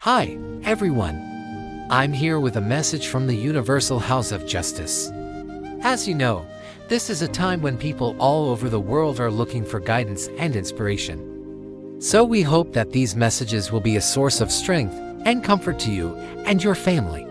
Hi, everyone. I'm here with a message from the Universal House of Justice. As you know, this is a time when people all over the world are looking for guidance and inspiration. So we hope that these messages will be a source of strength and comfort to you and your family.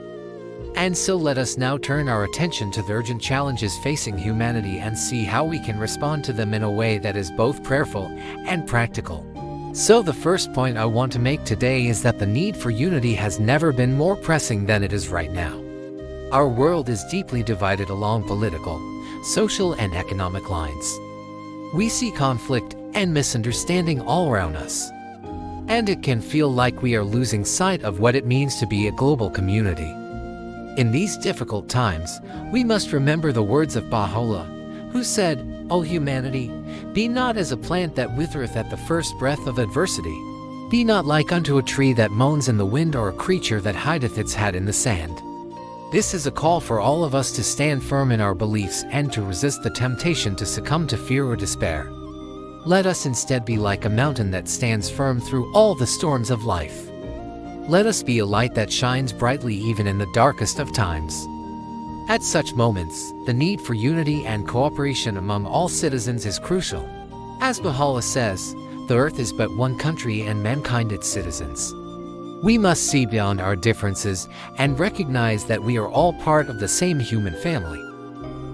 And so let us now turn our attention to the urgent challenges facing humanity and see how we can respond to them in a way that is both prayerful and practical. So the first point I want to make today is that the need for unity has never been more pressing than it is right now. Our world is deeply divided along political, social, and economic lines. We see conflict and misunderstanding all around us. And it can feel like we are losing sight of what it means to be a global community. In these difficult times, we must remember the words of Baha'u'llah, who said, "O humanity, be not as a plant that withereth at the first breath of adversity. Be not like unto a tree that moans in the wind or a creature that hideth its head in the sand." This is a call for all of us to stand firm in our beliefs and to resist the temptation to succumb to fear or despair. Let us instead be like a mountain that stands firm through all the storms of life. Let us be a light that shines brightly even in the darkest of times. At such moments, the need for unity and cooperation among all citizens is crucial. As Baha'u'llah says, the earth is but one country and mankind its citizens. We must see beyond our differences and recognize that we are all part of the same human family.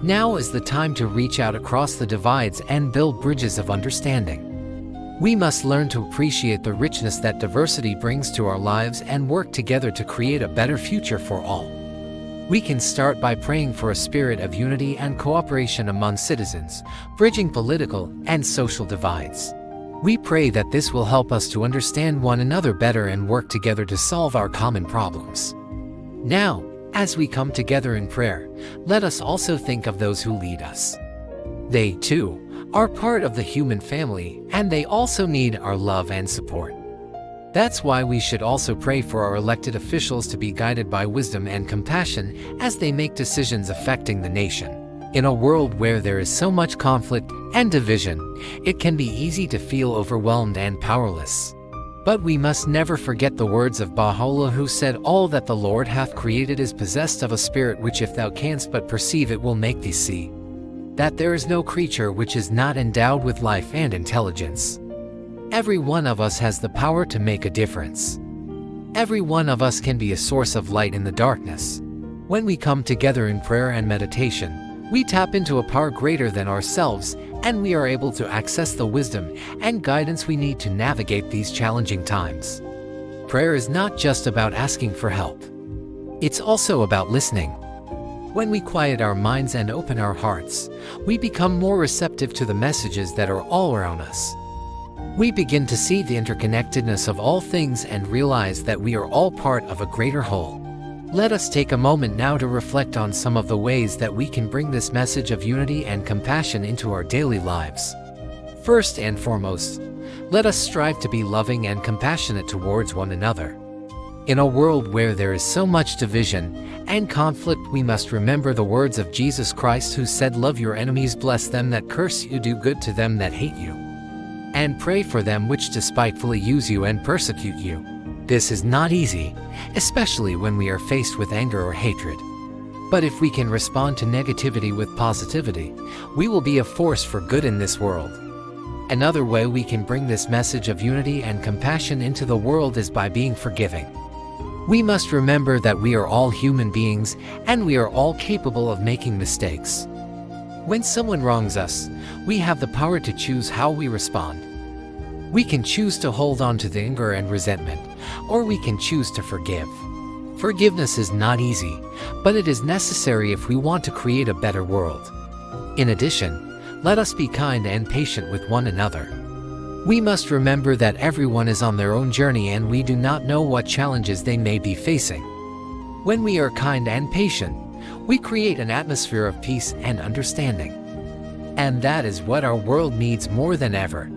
Now is the time to reach out across the divides and build bridges of understanding. We must learn to appreciate the richness that diversity brings to our lives and work together to create a better future for all. We can start by praying for a spirit of unity and cooperation among citizens, bridging political and social divides. We pray that this will help us to understand one another better and work together to solve our common problems. Now, as we come together in prayer, let us also think of those who lead us. They, too, are part of the human family, and they also need our love and support. That's why we should also pray for our elected officials to be guided by wisdom and compassion as they make decisions affecting the nation. In a world where there is so much conflict and division, it can be easy to feel overwhelmed and powerless. But we must never forget the words of Baha'u'llah, who said, "All that the Lord hath created is possessed of a spirit which if thou canst but perceive it will make thee see. That there is no creature which is not endowed with life and intelligence." Every one of us has the power to make a difference. Every one of us can be a source of light in the darkness. When we come together in prayer and meditation, we tap into a power greater than ourselves, and we are able to access the wisdom and guidance we need to navigate these challenging times. Prayer is not just about asking for help. It's also about listening. When we quiet our minds and open our hearts, we become more receptive to the messages that are all around us. We begin to see the interconnectedness of all things and realize that we are all part of a greater whole. Let us take a moment now to reflect on some of the ways that we can bring this message of unity and compassion into our daily lives. First and foremost, let us strive to be loving and compassionate towards one another. In a world where there is so much division and conflict, we must remember the words of Jesus Christ, who said, "Love your enemies, bless them that curse you, do good to them that hate you, and pray for them which despitefully use you and persecute you." This is not easy, especially when we are faced with anger or hatred. But if we can respond to negativity with positivity, we will be a force for good in this world. Another way we can bring this message of unity and compassion into the world is by being forgiving. We must remember that we are all human beings and we are all capable of making mistakes. When someone wrongs us, we have the power to choose how we respond. We can choose to hold on to the anger and resentment, or we can choose to forgive. Forgiveness is not easy, but it is necessary if we want to create a better world. In addition, let us be kind and patient with one another. We must remember that everyone is on their own journey and we do not know what challenges they may be facing. When we are kind and patient, we create an atmosphere of peace and understanding. And that is what our world needs more than ever.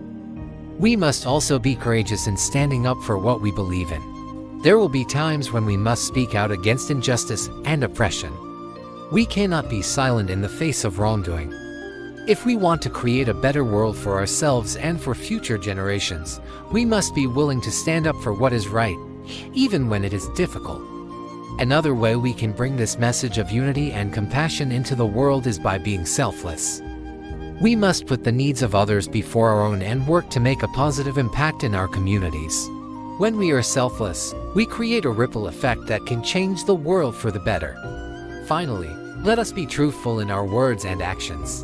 We must also be courageous in standing up for what we believe in. There will be times when we must speak out against injustice and oppression. We cannot be silent in the face of wrongdoing. If we want to create a better world for ourselves and for future generations, we must be willing to stand up for what is right, even when it is difficult. Another way we can bring this message of unity and compassion into the world is by being selfless. We must put the needs of others before our own and work to make a positive impact in our communities. When we are selfless, we create a ripple effect that can change the world for the better. Finally, let us be truthful in our words and actions.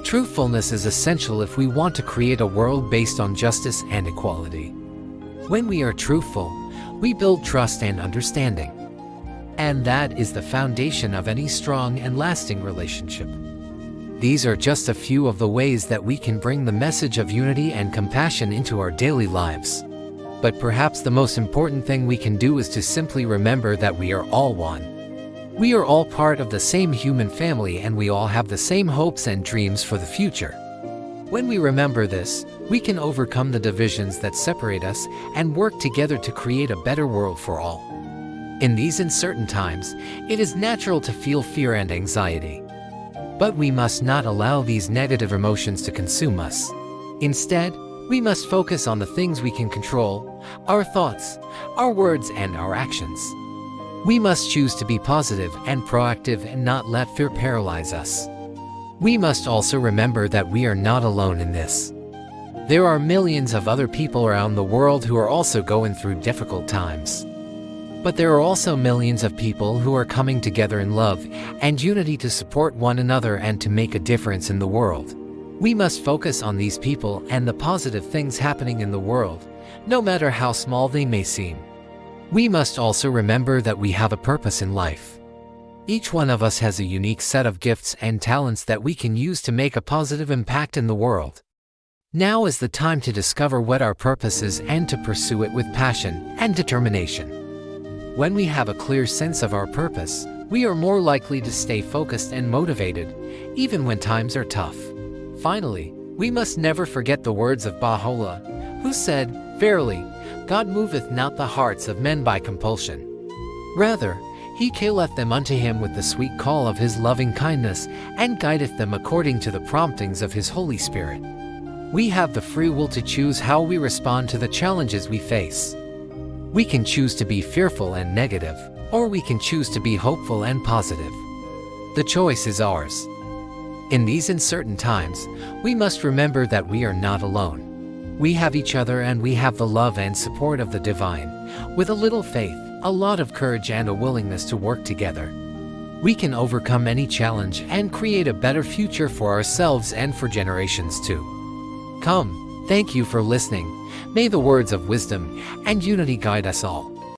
Truthfulness is essential if we want to create a world based on justice and equality. When we are truthful, we build trust and understanding. And that is the foundation of any strong and lasting relationship. These are just a few of the ways that we can bring the message of unity and compassion into our daily lives. But perhaps the most important thing we can do is to simply remember that we are all one. We are all part of the same human family, and we all have the same hopes and dreams for the future. When we remember this, we can overcome the divisions that separate us and work together to create a better world for all. In these uncertain times, it is natural to feel fear and anxiety. But we must not allow these negative emotions to consume us. Instead, we must focus on the things we can control: our thoughts, our words, and our actions. We must choose to be positive and proactive and not let fear paralyze us. We must also remember that we are not alone in this. There are millions of other people around the world who are also going through difficult times. But there are also millions of people who are coming together in love and unity to support one another and to make a difference in the world. We must focus on these people and the positive things happening in the world, no matter how small they may seem. We must also remember that we have a purpose in life. Each one of us has a unique set of gifts and talents that we can use to make a positive impact in the world. Now is the time to discover what our purpose is and to pursue it with passion and determination. When we have a clear sense of our purpose, we are more likely to stay focused and motivated, even when times are tough. Finally, we must never forget the words of Baha'u'llah, who said, "Verily, God moveth not the hearts of men by compulsion. Rather, he calleth them unto him with the sweet call of his loving kindness, and guideth them according to the promptings of his Holy Spirit." We have the free will to choose how we respond to the challenges we face. We can choose to be fearful and negative, or we can choose to be hopeful and positive. The choice is ours. In these uncertain times, we must remember that we are not alone. We have each other, and we have the love and support of the divine. With a little faith, a lot of courage, and a willingness to work together, we can overcome any challenge and create a better future for ourselves and for generations to come. Thank you for listening. May the words of wisdom and unity guide us all.